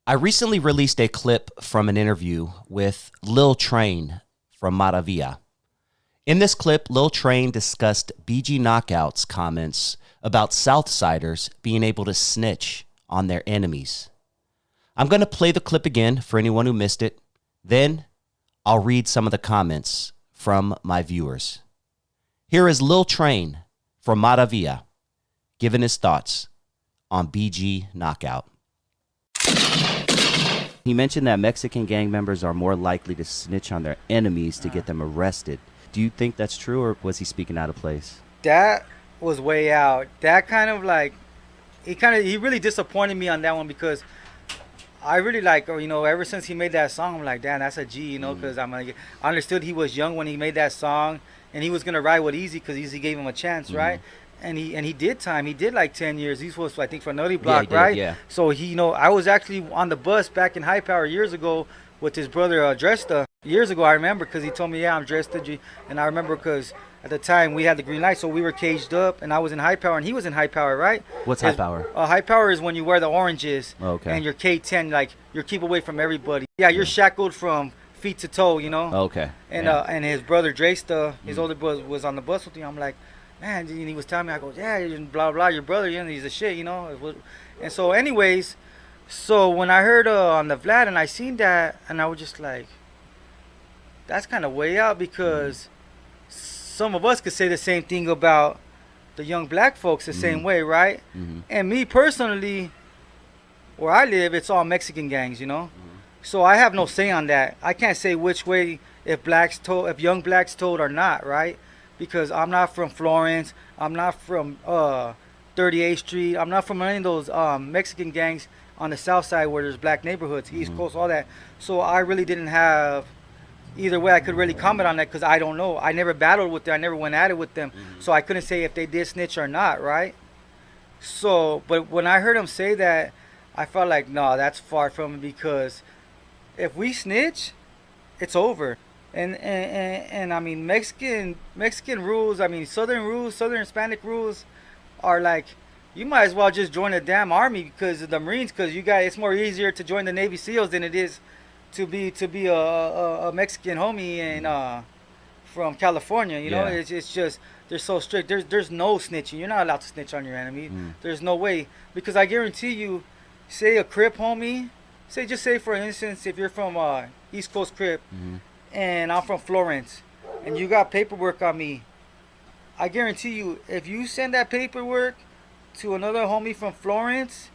I recently released a clip from an interview with Lil Train from MARAVILLA. In this clip, Lil Train discussed BG Knockout's comments about Southsiders being able to snitch on their enemies. I'm going to play the clip again for anyone who missed it. Then I'll read some of the comments from my viewers. Here is Lil Train from MARAVILLA giving his thoughts on BG Knockout. He mentioned that Mexican gang members are more likely to snitch on their enemies to get them arrested. Do you think that's true, or was he speaking out of place? That was way out. That kind of like, he really disappointed me on that one, because I really like, you know, ever since he made that song, I'm like, damn, that's a G, you know, because I understood he was young when he made that song, and he was gonna ride with Easy because Easy gave him a chance, right? And he did time. He did like 10 years. He was, I think, for Nutty Block, right? Yeah. So he, you know, I was actually on the bus back in High Power years ago with his brother Dresta. Years ago, I remember, because he told me, yeah, I'm Dresta G. And I remember because at the time we had the green light, so we were caged up, and I was in High Power and he was in High Power, right? What's High Power? High Power is when you wear the oranges, okay, and you're K10, like you're keep away from everybody. Yeah, you're shackled from feet to toe, you know. Okay. And and his brother Dresta, his older brother, was on the bus with me. I'm like, man, and he was telling me, I go, yeah, blah blah, your brother, you know, he's a shit, you know. And so, anyways, so when I heard on the Vlad and I seen that, and I was just like, that's kind of way out, because some of us could say the same thing about the young black folks the same way, right? And me personally, where I live, it's all Mexican gangs, you know. So I have no say on that. I can't say which way, if young blacks told or not, right? Because I'm not from Florence, I'm not from 38th Street, I'm not from any of those Mexican gangs on the south side where there's black neighborhoods, East Coast, all that. So I really didn't have either way I could really comment on that, because I don't know. I never battled with them, I never went at it with them, so I couldn't say if they did snitch or not, right? So, but when I heard him say that, I felt like, no, that's far from it, because if we snitch, it's over. And I mean, Mexican rules, I mean, Southern Hispanic rules are like, you might as well just join the damn army, because of the Marines, because you guys, it's more easier to join the Navy SEALs than it is to be a Mexican homie and from California, you know. It's just, they're so strict. There's no snitching. You're not allowed to snitch on your enemy. There's no way, because I guarantee you, say a Crip homie, just say for instance, if you're from East Coast Crip, and I'm from Florence, and you got paperwork on me, I guarantee you, if you send that paperwork to another homie from Florence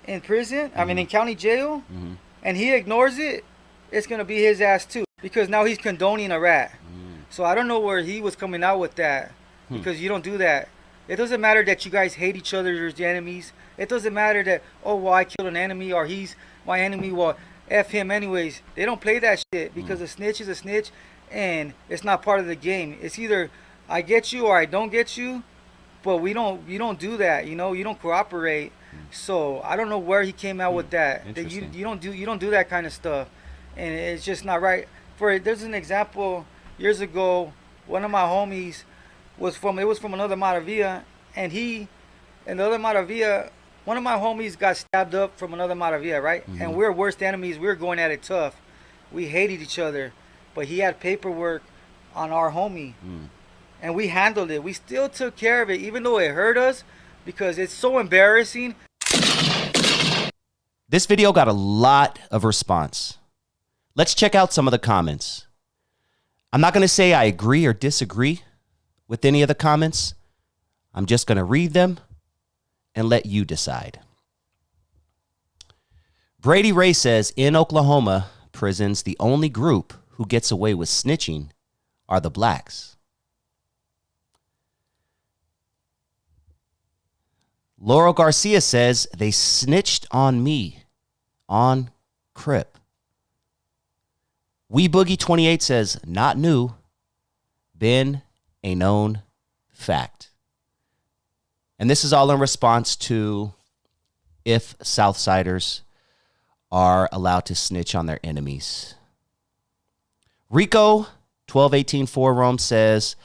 in prison, I mean in county jail, and he ignores it, it's gonna be his ass too, because now he's condoning a rat. So I don't know where he was coming out with that, because you don't do that. It doesn't matter that you guys hate each other as enemies. It doesn't matter that, oh, well, I killed an enemy, or he's my enemy, well, F him anyways. They don't play that shit, because a snitch is a snitch, and it's not part of the game. It's either I get you or I don't get you, but you don't do that, you know. You don't cooperate. So I don't know where he came out with that. That you don't do that kind of stuff, and it's just not right. There's an example years ago. One of my homies was from another MARAVILLA, and the other MARAVILLA, one of my homies got stabbed up from another MARAVILLA, right? And we're worst enemies. We were going at it tough. We hated each other, but he had paperwork on our homie, and we handled it. We still took care of it, even though it hurt us, because it's so embarrassing. This video got a lot of response. Let's check out some of the comments. I'm not going to say I agree or disagree with any of the comments. I'm just going to read them and let you decide. Brady Ray says, in Oklahoma prisons, the only group who gets away with snitching are the blacks. Laurel Garcia says, they snitched on me on Crip. Wee Boogie 28 says, not new, been a known fact. And this is all in response to if Southsiders are allowed to snitch on their enemies. Rico 1218 Rome says,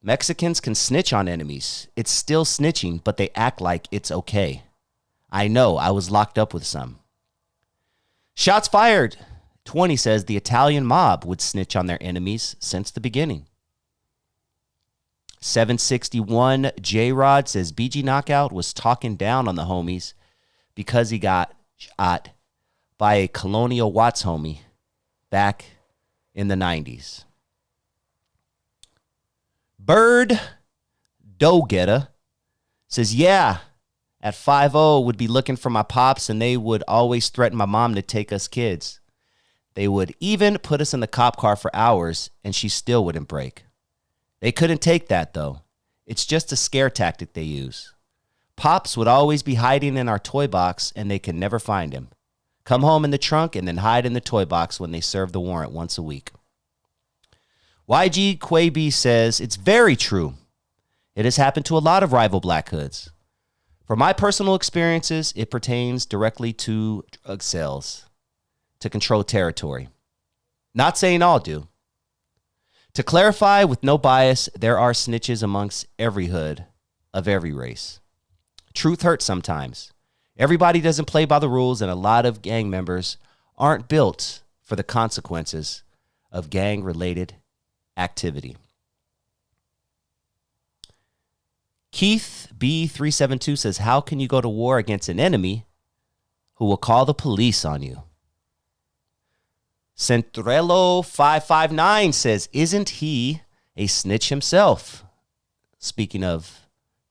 Mexicans can snitch on enemies. It's still snitching, but they act like it's okay. I know, I was locked up with some. Shots fired. 20 says the Italian mob would snitch on their enemies since the beginning. 761 J-Rod says BG Knockout was talking down on the homies because he got shot by a Colonial Watts homie back in the 90s. Bird Dougetta says, yeah, at 5-0 would be looking for my pops and they would always threaten my mom to take us kids. They would even put us in the cop car for hours and she still wouldn't break. They couldn't take that, though. It's just a scare tactic they use. Pops would always be hiding in our toy box, and they could never find him. Come home in the trunk and then hide in the toy box when they serve the warrant once a week. YG Quaby says, it's very true. It has happened to a lot of rival black hoods. From my personal experiences, it pertains directly to drug sales, to control territory. Not saying all do. To clarify with no bias, there are snitches amongst every hood of every race. Truth hurts sometimes. Everybody doesn't play by the rules, and a lot of gang members aren't built for the consequences of gang-related activity. Keith B372 says, how can you go to war against an enemy who will call the police on you? Centrello559 says, isn't he a snitch himself? Speaking of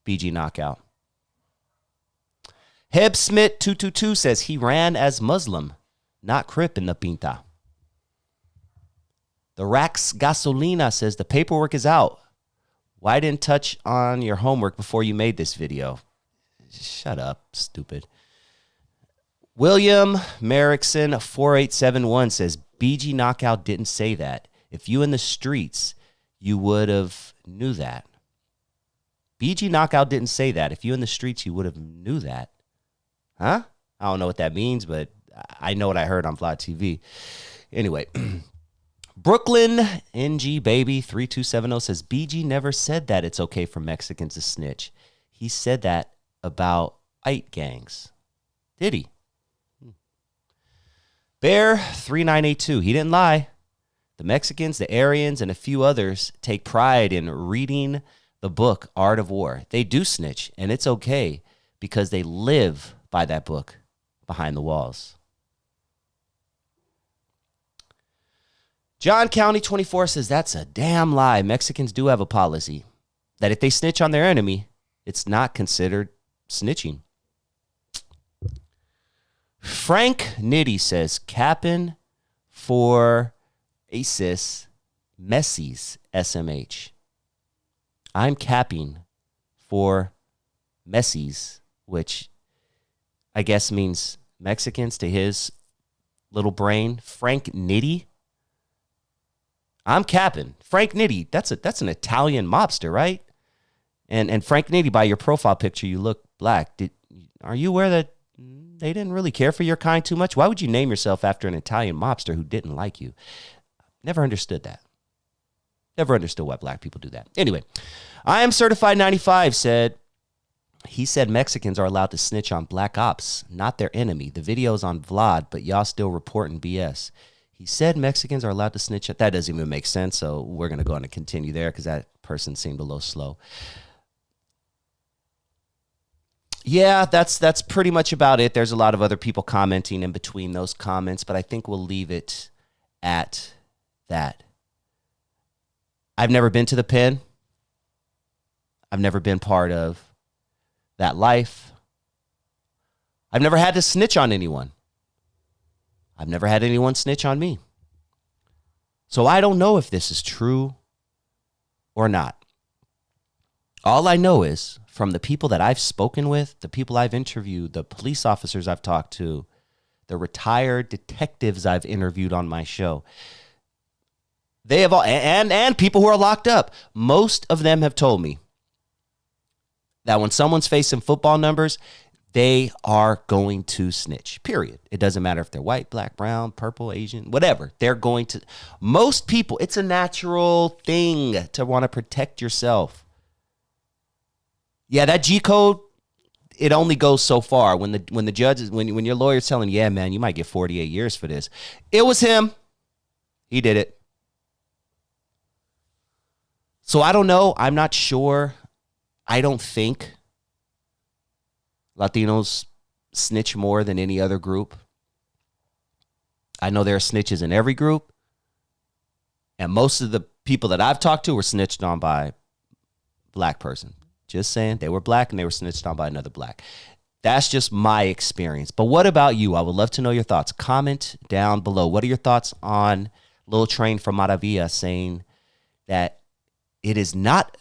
BG Knockout. Hebsmith222 says he ran as Muslim, not Crip in the Pinta. The Rax Gasolina says the paperwork is out. Why didn't touch on your homework before you made this video? Shut up, stupid. William Merrickson 4871 says BG Knockout didn't say that. If you in the streets, you would have knew that. BG Knockout didn't say that. If you in the streets, you would have knew that. Huh? I don't know what that means, but I know what I heard on Vlad TV. Anyway, Brooklyn NG Baby 3270 says BG never said that it's okay for Mexicans to snitch. He said that about white gangs. Did he? Bear 3982. He didn't lie. The Mexicans, the Aryans, and a few others take pride in reading the book Art of War. They do snitch, and it's okay because they live by that book behind the walls. John County 24 says that's a damn lie. Mexicans do have a policy that if they snitch on their enemy, it's not considered snitching. Frank Nitty says, capping for ASIS Messi's SMH. I'm capping for Messi's, which I guess means Mexicans to his little brain. Frank Nitty. I'm capping. Frank Nitty, that's an Italian mobster, right? And Frank Nitty, by your profile picture, you look black. Are you aware that they didn't really care for your kind too much? Why would you name yourself after an Italian mobster who didn't like you? Never understood that. Never understood why black people do that. Anyway, I am Certified 95 said, he said Mexicans are allowed to snitch on black ops, not their enemy. The video's on Vlad, but y'all still reporting BS. He said Mexicans are allowed to snitch. That doesn't even make sense, so we're going to go on and continue there because that person seemed a little slow. Yeah, that's pretty much about it. There's a lot of other people commenting in between those comments, but I think we'll leave it at that. I've never been to the pen. I've never been part of that life. I've never had to snitch on anyone. I've never had anyone snitch on me. So I don't know if this is true or not. All I know is from the people that I've spoken with, the people I've interviewed, the police officers I've talked to, the retired detectives I've interviewed on my show, they have all, and people who are locked up, most of them have told me that when someone's facing football numbers, they are going to snitch, period. It doesn't matter if they're white, black, brown, purple, Asian, whatever. They're going to. Most people, it's a natural thing to want to protect yourself. Yeah, that G code, it only goes so far. When the judge, when your lawyer's telling you, yeah, man, you might get 48 years for this. It was him. He did it. So I don't know. I'm not sure. I don't think Latinos snitch more than any other group. I know there are snitches in every group. And most of the people that I've talked to were snitched on by a black person. Just saying, they were black and they were snitched on by another black. That's just my experience. But what about you? I would love to know your thoughts. Comment down below. What are your thoughts on Lil Train from Maravilla saying that it is not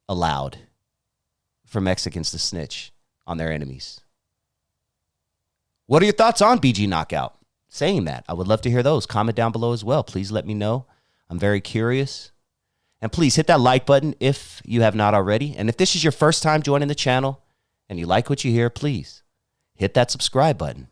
allowed for Mexicans to snitch on their enemies? What are your thoughts on BG Knockout saying that? I would love to hear those. Comment down below as well. Please let me know. I'm very curious. And please hit that like button if you have not already. And if this is your first time joining the channel and you like what you hear, please hit that subscribe button.